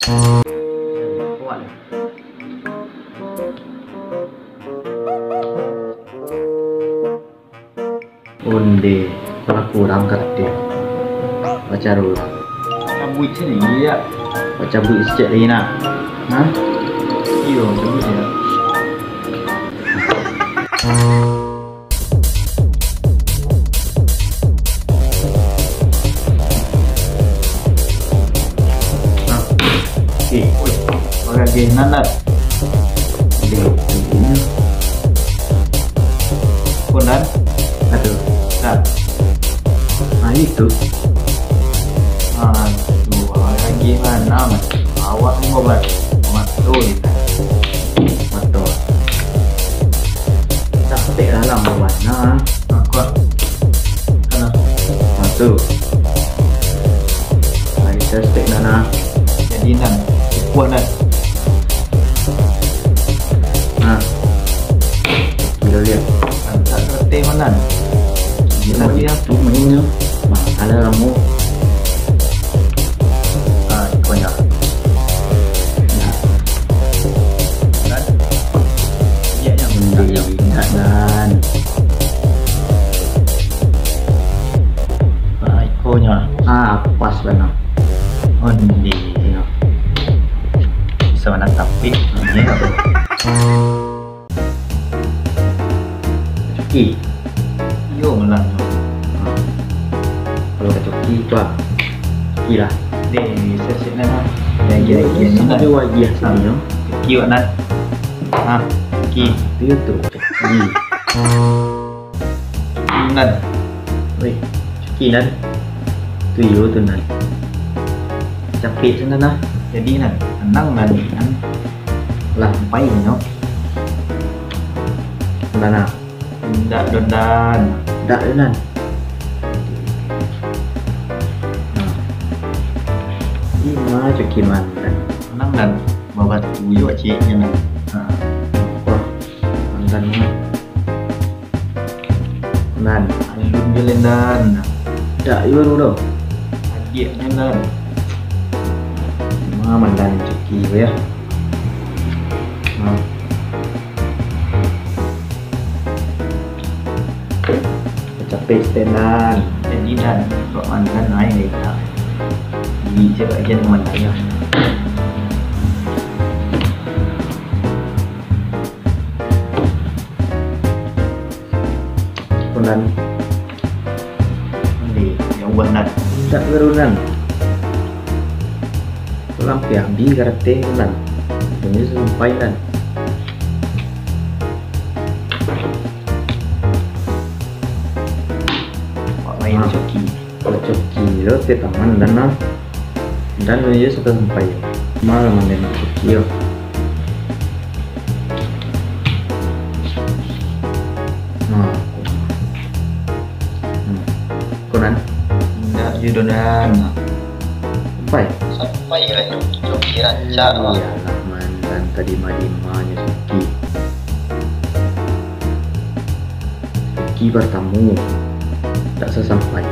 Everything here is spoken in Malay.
Kuat. Undi kalau kurang kerja baca dulu Cabut sini ya. baca buku sejak hari nak hah? Iyo, cabut ya. Pakai genan lah. Konan. Aduh, Nah, nah itu aduh, lagi mana mas? Awak mau buat matul. betul capek dalam warna Aku karena satu saya stek nana jadi nan kuat nan. nah kita lihat Tak ngerti mana. kita lihat tuh mainnya nah ada kamu Banyak. nah Kan? Ya yang dan ikonya. pas benar Undi. tengok Bisa mana tapi ini apa? coki Yo melang. kalau ke coki itu coki lah Di sesi nan. ya ada wajah sini Kiwa nan. Ki itu tuh coki nan. wih coki nan tuh tuh nan capek sana nah Jadi nan tenang nan nan lah pai nyo. mana Tidak dondan. dak nan ima coki mantan Tenang nan. Babat tuyo ciknya nan. wah mantannya nan Alun jalan dan dak ibaru dong adiknya nan. mantan coki ya nah capek stenan Jadi nan kok mantan naik ni tak. Di sebagian mantannya. kunan Di yang buat nan. dak berunan lampi ambi karate kunan ini sampai nan Kok main coki. kalau coki lo te taman dan nah dan dia sudah sampai malam main coki yo nah kunan Tidak judonan. sampai Sampai lah coki rancak. iyalah mantan tadi madimanya coki coki bertamu tak sesampai